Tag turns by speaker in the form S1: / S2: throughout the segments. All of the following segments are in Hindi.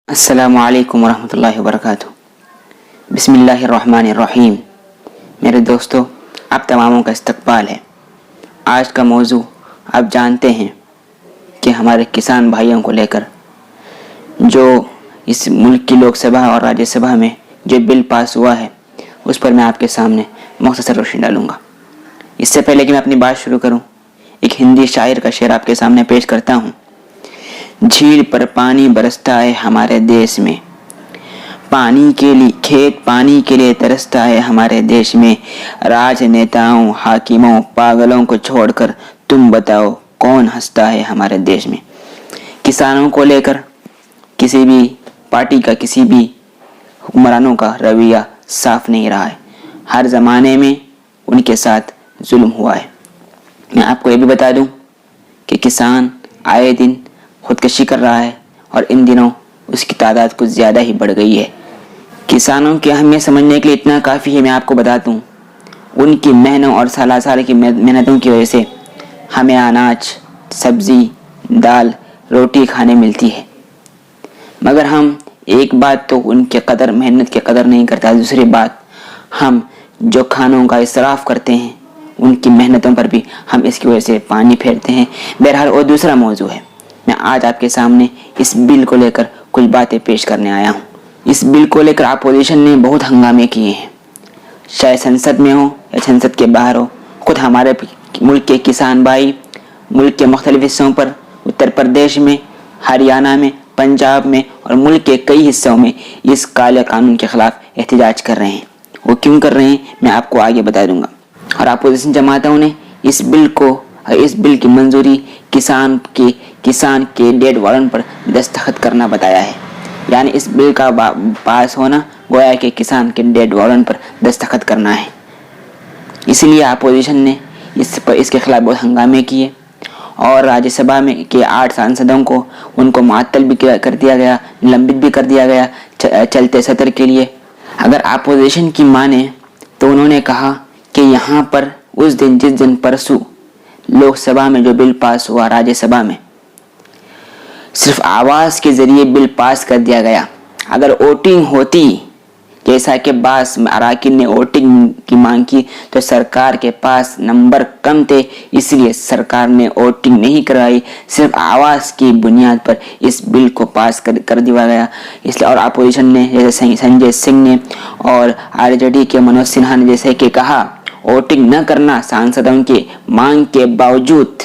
S1: अस्सलामुअलैकुम वरहमतुल्लाहि वबरकातुहू। बिस्मिल्लाहिर्रहमानिर्रहीम। मेरे दोस्तों, आप तमामों का इस्तकबाल है। आज का मौजू आप जानते हैं कि हमारे किसान भाइयों को लेकर जो इस मुल्क की लोकसभा और राज्यसभा में जो बिल पास हुआ है उस पर मैं आपके सामने मुख्तसर रोशनी डालूँगा। इससे पहले कि मैं अपनी बात शुरू करूँ, एक हिंदी शायर का शेर आपके सामने पेश करता हूँ। झील पर पानी बरसता है हमारे देश में, पानी के लिए खेत पानी के लिए तरसता है हमारे देश में। राजनेताओं, हाकिमों, पागलों को छोड़कर तुम बताओ कौन हंसता है हमारे देश में। किसानों को लेकर किसी भी पार्टी का, किसी भी हुक्मरानों का रवैया साफ नहीं रहा है। हर ज़माने में उनके साथ जुल्म हुआ है। मैं आपको ये भी बता दूं कि किसान आए दिन खुदकशी कर रहा है और इन दिनों उसकी तादाद कुछ ज़्यादा ही बढ़ गई है। किसानों की अहमियत समझने के लिए इतना काफ़ी है। मैं आपको बता दूं, उनकी मेहनत और साल की मेहनतों की वजह से हमें अनाज, सब्ज़ी, दाल, रोटी खाने मिलती है। मगर हम एक बात तो उनके कदर, मेहनत की कदर नहीं करता। दूसरी बात, हम जो खानों का इसराफ करते हैं उनकी मेहनतों पर भी हम इसकी वजह से पानी फेरते हैं। बहरहाल वो दूसरा मौजू है। मैं आज आपके सामने इस बिल को लेकर कुछ बातें पेश करने आया हूँ। इस बिल को लेकर अपोजिशन ने बहुत हंगामे किए हैं, चाहे संसद में हो या संसद के बाहर हो। खुद हमारे मुल्क के किसान भाई मुल्क के मुख्तलिफ हिस्सों पर, उत्तर प्रदेश में, हरियाणा में, पंजाब में और मुल्क के कई हिस्सों में इस काले कानून के खिलाफ एहतजाज कर रहे हैं। वो क्यों कर रहे हैं मैं आपको आगे बता दूंगा। और अपोजिशन जमातों ने इस बिल की मंजूरी किसान के डेड वारंट पर दस्तखत करना बताया है। यानी इस बिल का पास होना गोया कि किसान के डेड वारंट पर दस्तखत करना है। इसलिए अपोजिशन ने इसके खिलाफ बहुत हंगामे किए और राज्यसभा में के 8 सांसदों को उनको मुअत्तल भी कर दिया गया, निलंबित भी कर दिया गया चलते सत्र के लिए। अगर अपोजिशन की माने तो उन्होंने कहा कि यहाँ पर उस दिन, जिस दिन परसों लोकसभा में जो बिल पास हुआ, राज्यसभा में सिर्फ आवाज़ के जरिए बिल पास कर दिया गया। अगर वोटिंग होती, जैसा कि बास अराकीन ने वोटिंग की मांग की, तो सरकार के पास नंबर कम थे, इसलिए सरकार ने वोटिंग नहीं करवाई। सिर्फ आवाज़ की बुनियाद पर इस बिल को पास कर दिया गया। इसलिए और अपोजिशन ने, जैसे संजय सिंह ने और आरजेडी के मनोज सिन्हा ने जैसे कि कहा, वोटिंग न करना सांसदों के मांग के बावजूद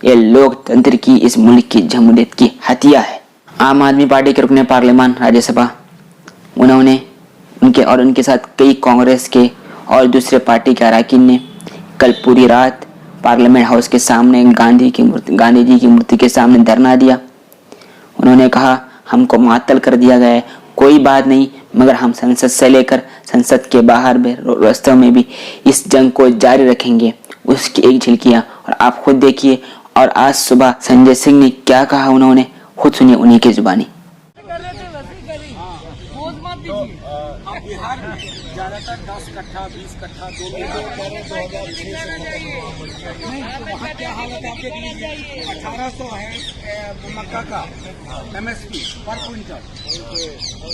S1: ये लोकतंत्र की, इस मुल्क की जमहूरियत की हत्या है। आम आदमी पार्टी के रुकने पार्लियामान राज्यसभा, उन्होंने उनके साथ कई कांग्रेस के और दूसरे पार्टी के अरकान ने कल पूरी रात पार्लियामेंट हाउस के सामने गांधी जी की मूर्ति के सामने धरना दिया। उन्होंने कहा, हमको मुअत्तल कर दिया गया है, कोई बात नहीं, मगर हम संसद से लेकर संसद के बाहर भी, रास्तों में भी इस जंग को जारी रखेंगे। उसकी एक झलकियां और आप खुद देखिए। और आज सुबह संजय सिंह ने क्या कहा, उन्होंने खुद सुनिए उन्हीं की जुबानी।
S2: बिहार में ज्यादातर 10 कट्ठा 20 कट्ठा 2006 नहीं, वहाँ क्या हालत है आप देख लीजिए। 1800 है मक्का का MSP पर क्विंटल,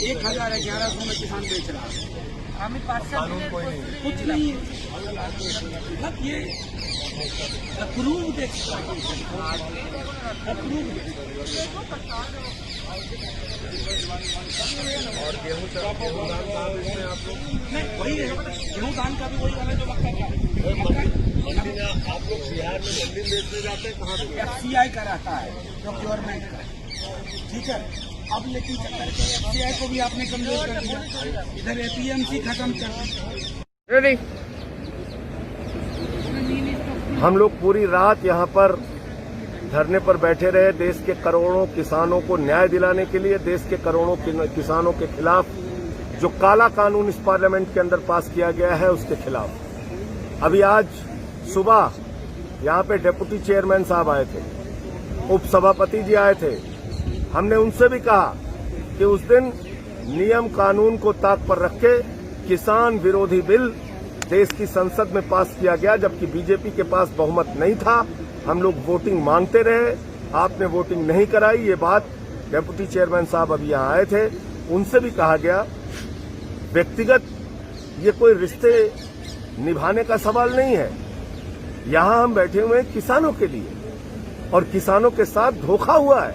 S2: 1000 1100 में किसान बेच रहा है। कुछ नहीं, मतलब ये अप्रूव और गेहूं वही है, गेहूं दान का भी वही है जो मक्का का। आप लोग बिहार में मंडी बेचने जाते हैं, कहाँ FCI का रहता है जो गवर्नमेंट का, ठीक है। अब लेकिन FCI को भी आपने कमजोर कर दिया, इधर APMC खत्म कर दी।
S3: हम लोग पूरी रात यहाँ पर धरने पर बैठे रहे, देश के करोड़ों किसानों को न्याय दिलाने के लिए। देश के करोड़ों किसानों के खिलाफ जो काला कानून इस पार्लियामेंट के अंदर पास किया गया है उसके खिलाफ। अभी आज सुबह यहाँ पे डिप्टी चेयरमैन साहब आए थे, उपसभापति जी आए थे। हमने उनसे भी कहा कि उस दिन नियम कानून को ताक पर रख के किसान विरोधी बिल देश की संसद में पास किया गया, जबकि बीजेपी के पास बहुमत नहीं था। हम लोग वोटिंग मांगते रहे, आपने वोटिंग नहीं कराई। ये बात डेप्यूटी चेयरमैन साहब अभी यहाँ आए थे, उनसे भी कहा गया व्यक्तिगत ये कोई रिश्ते निभाने का सवाल नहीं है। यहाँ हम बैठे हुए हैं किसानों के लिए और किसानों के साथ धोखा हुआ है।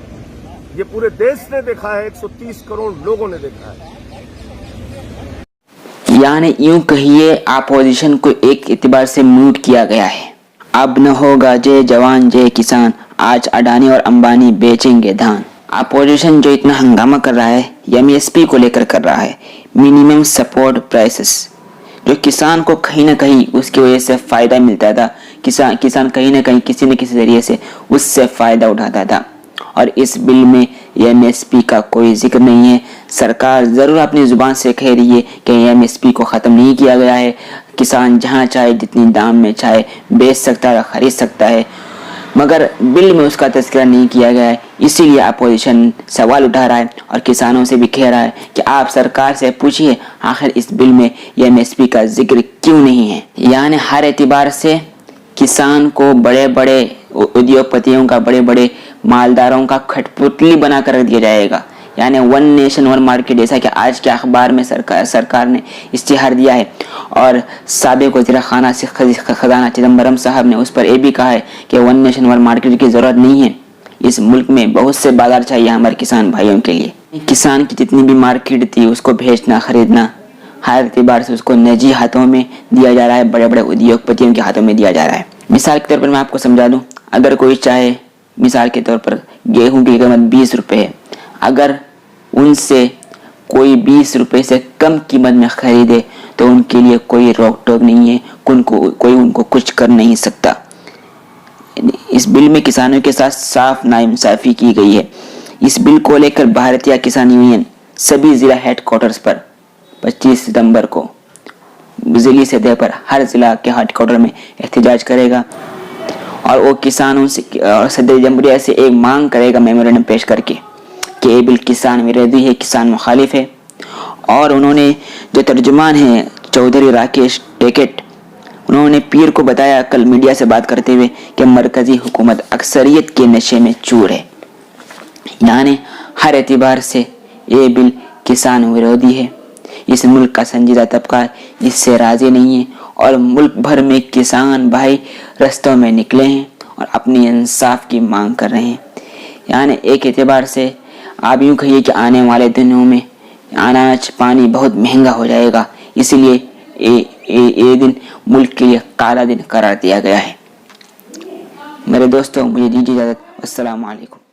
S3: ये पूरे देश ने देखा है, 130 करोड़ लोगों ने देखा है।
S1: यानी यूं कहिए अपोजिशन को एक एतबार से म्यूट किया गया है। अब न होगा जय जवान जय किसान, आज अडानी और अंबानी बेचेंगे धान। अपोजिशन जो इतना हंगामा कर रहा है एमएसपी को लेकर कर रहा है, मिनिमम सपोर्ट प्राइसेस, जो किसान को कहीं ना कहीं उसकी वजह से फायदा मिलता था। किसान कहीं ना कहीं किसी न किसी जरिए से उससे फायदा उठाता था। और इस बिल में एमएसपी का कोई जिक्र नहीं है। सरकार जरूर अपनी जुबान से कह रही है कि एमएसपी को ख़त्म नहीं किया गया है, किसान जहां चाहे जितनी दाम में चाहे बेच सकता है, खरीद सकता है, मगर बिल में उसका तज़किरा नहीं किया गया है। इसीलिए अपोजिशन सवाल उठा रहा है और किसानों से भी कह रहा है कि आप सरकार से पूछिए आखिर इस बिल में एमएसपी का जिक्र क्यों नहीं है। यानी हर एतबार से किसान को बड़े बड़े उद्योगपतियों का, बड़े बड़े मालदारों का कठपुतली बना कर रख दिया जाएगा। यानी वन नेशन वन मार्केट, जैसा कि आज के अखबार में सरकार ने इश्तिहार दिया है और साबिक वज़ीर खाना से खजाना चिदम्बरम साहब ने उस पर यह भी कहा है कि वन नेशन वन मार्केट की ज़रूरत नहीं है। इस मुल्क में बहुत से बाजार चाहिए हमारे किसान भाइयों के लिए। किसान की जितनी भी मार्केट थी उसको बेचना खरीदना हर एतबार से उसको निजी हाथों में दिया जा रहा है, बड़े बड़े उद्योगपतियों के हाथों में दिया जा रहा है। मिसाल के तौर पर मैं आपको समझा दूं, अगर कोई चाहे मिसाल के तौर पर गेहूं की कीमत 20 रुपये है, अगर उनसे कोई 20 रुपये से कम कीमत में खरीदे तो उनके लिए कोई रोक टोक नहीं है, कोई उनको कुछ कर नहीं सकता। इस बिल में किसानों के साथ साफ नाइंसाफी की गई है। इस बिल को लेकर भारतीय किसान यूनियन सभी जिला हेडक्वार्टर्स पर 25 सितंबर को जिली सतह पर हर जिला के हेडक्वार्टर में एहतजाज करेगा और वो किसानों से और सदर जमहूरिया से एक मांग करेगा मेमोरेंडम पेश करके कि ये बिल किसान विरोधी है, किसान मुखालिफ है। और उन्होंने जो तर्जुमान है चौधरी राकेश टेकेट, उन्होंने पीर को बताया कल मीडिया से बात करते हुए कि मरकजी हुकूमत अक्सरियत के नशे में चूर है। यानी हर एतबार से ये बिल किसान विरोधी है। इस मुल्क का संजीदा तबका इससे राजी नहीं है और मुल्क भर में किसान भाई रस्तों में निकले हैं और अपनी इंसाफ की मांग कर रहे हैं। यानी एक एतबार से आप यूँ कहिए कि आने वाले दिनों में अनाज पानी बहुत महंगा हो जाएगा। इसलिए ये दिन मुल्क के लिए काला दिन करार दिया गया है। मेरे दोस्तों, मुझे दीजिए इजाज़त। अस्सलाम वालेकुम।